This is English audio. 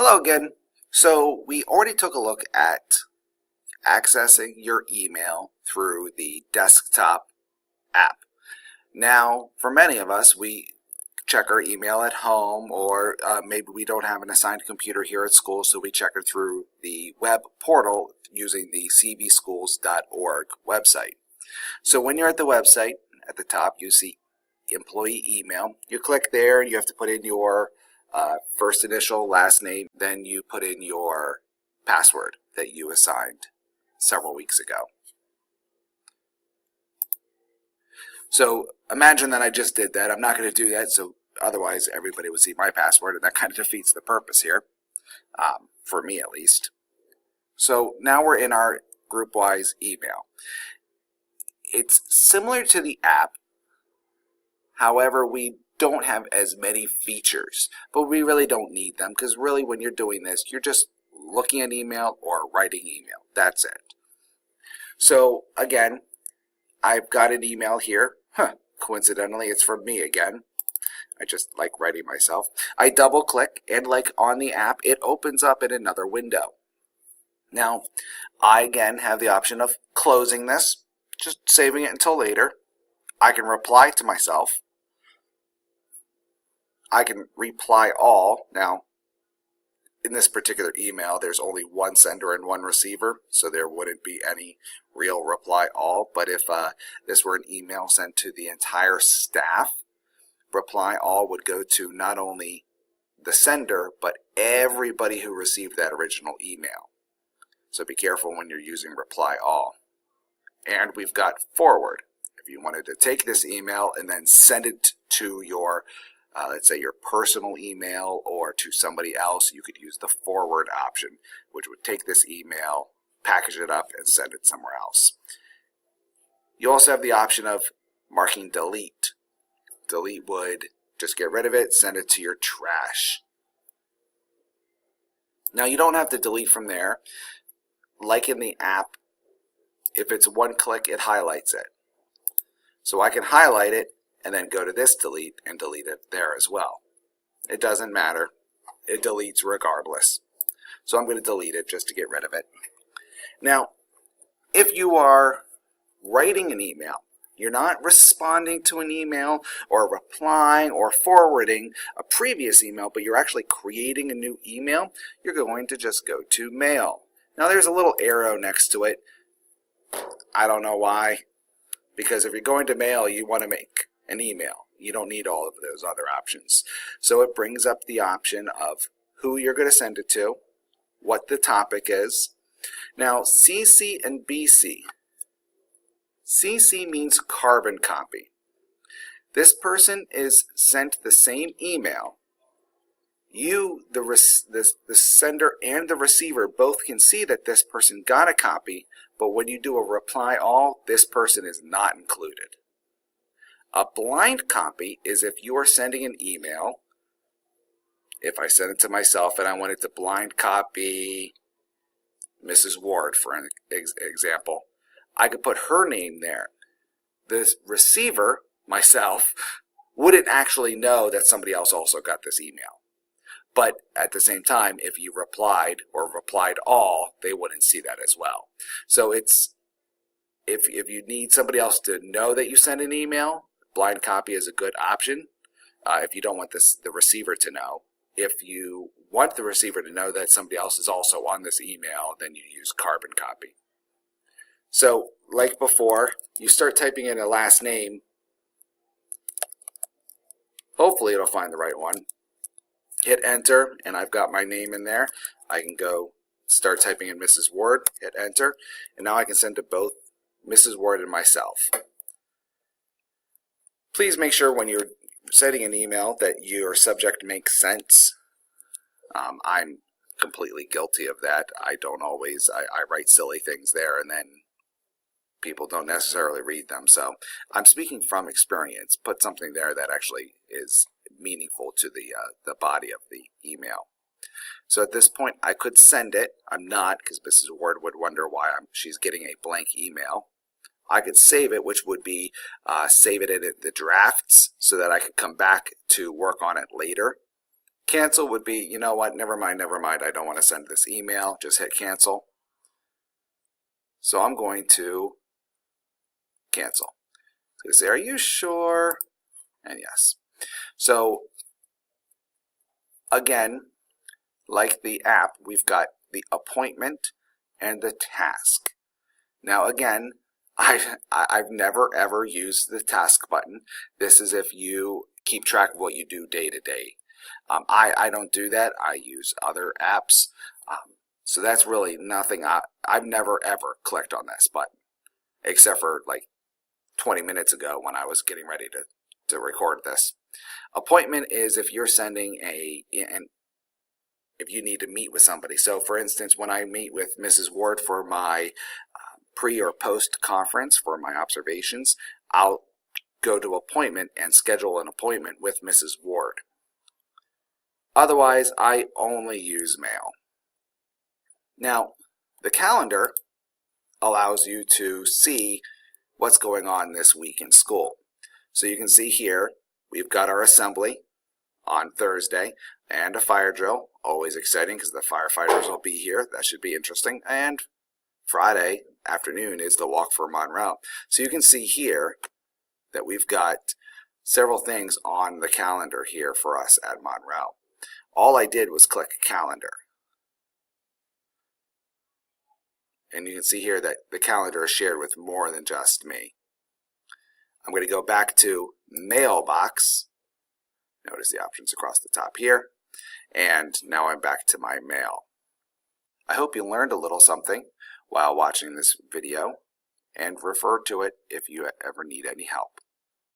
Hello again. So we already took a look at accessing your email through the desktop app. Now, for many of us, we check our email at home, or maybe we don't have an assigned computer here at school, so we check it through the web portal using the cbschools.org website. So when you're at the website, at the top you see employee email. You click there and you have to put in your first initial, last name, then you put in your password that you assigned several weeks ago. So imagine that I just did that. I'm not going to do that, so otherwise everybody would see my password, and that kind of defeats the purpose here, for me at least. So now we're in our Groupwise email. It's similar to the app, however, we don't have as many features, but we really don't need them, because really when you're doing this, you're just looking at email or writing email. That's it. So again, I've got an email here. Coincidentally, it's from me again. I just like writing myself. I double click, and like on the app, it opens up in another window. Now, I again have the option of closing this, just saving it until later. I can reply to myself. I can reply all. Now, in this particular email, there's only one sender and one receiver, so there wouldn't be any real reply all. But if this were an email sent to the entire staff, reply all would go to not only the sender, but everybody who received that original email. So be careful when you're using reply all. And we've got forward. If you wanted to take this email and then send it to your let's say your personal email or to somebody else, you could use the forward option, which would take this email, package it up, and send it somewhere else. You also have the option of marking delete. Delete would just get rid of it, send it to your trash. Now you don't have to delete from there. Like in the app, if it's one click, it highlights it. So I can highlight it and then go to this delete and delete it there as well. It doesn't matter. It deletes regardless. So I'm going to delete it just to get rid of it. Now, if you are writing an email, you're not responding to an email or replying or forwarding a previous email, but you're actually creating a new email, you're going to just go to Mail. Now there's a little arrow next to it. I don't know why. Because if you're going to Mail, you want to make an email. You don't need all of those other options. So it brings up the option of who you're going to send it to, what the topic is. Now CC and BC. CC means carbon copy. This person is sent the same email. You, the sender and the receiver, both can see that this person got a copy, but when you do a reply all, this person is not included. A blind copy is if you are sending an email. If I send it to myself and I wanted to blind copy Mrs. Ward, for an example, I could put her name there. The receiver, myself, wouldn't actually know that somebody else also got this email. But at the same time, if you replied or replied all, they wouldn't see that as well. So it's if you need somebody else to know that you sent an email, blind copy is a good option. If you don't want the receiver to know. If you want the receiver to know that somebody else is also on this email, then you use carbon copy. So like before, you start typing in a last name. Hopefully it'll find the right one. Hit enter, and I've got my name in there. I can go start typing in Mrs. Ward, hit enter, and now I can send to both Mrs. Ward and myself. Please make sure when you're sending an email that your subject makes sense. I'm completely guilty of that. I don't always, I write silly things there and then people don't necessarily read them. So I'm speaking from experience. Put something there that actually is meaningful to the body of the email. So at this point I could send it. I'm not, because Mrs. Ward would wonder why she's getting a blank email. I could save it, which would be save it in the drafts so that I could come back to work on it later. Cancel would be, you know what, never mind, I don't want to send this email, just hit cancel. So I'm going to cancel. So say, are you sure? And yes. So again, like the app, we've got the appointment and the task. Now again, I've never ever used the task button. This is if you keep track of what you do day to day. I don't do that. I use other apps. So that's really nothing. I've never ever clicked on this button, except for like 20 minutes ago when I was getting ready to record this. Appointment is if you're sending if you need to meet with somebody. So for instance, when I meet with Mrs. Ward for my pre or post conference for my observations, I'll go to appointment and schedule an appointment with Mrs. Ward. Otherwise, I only use mail. Now, the calendar allows you to see what's going on this week in school. So you can see here, we've got our assembly on Thursday and a fire drill. Always exciting because the firefighters will be here. That should be interesting. And Friday afternoon is the walk for Monroe. So you can see here that we've got several things on the calendar here for us at Monroe. All I did was click calendar. And you can see here that the calendar is shared with more than just me. I'm going to go back to mailbox. Notice the options across the top here. And now I'm back to my mail. I hope you learned a little something while watching this video and refer to it if you ever need any help.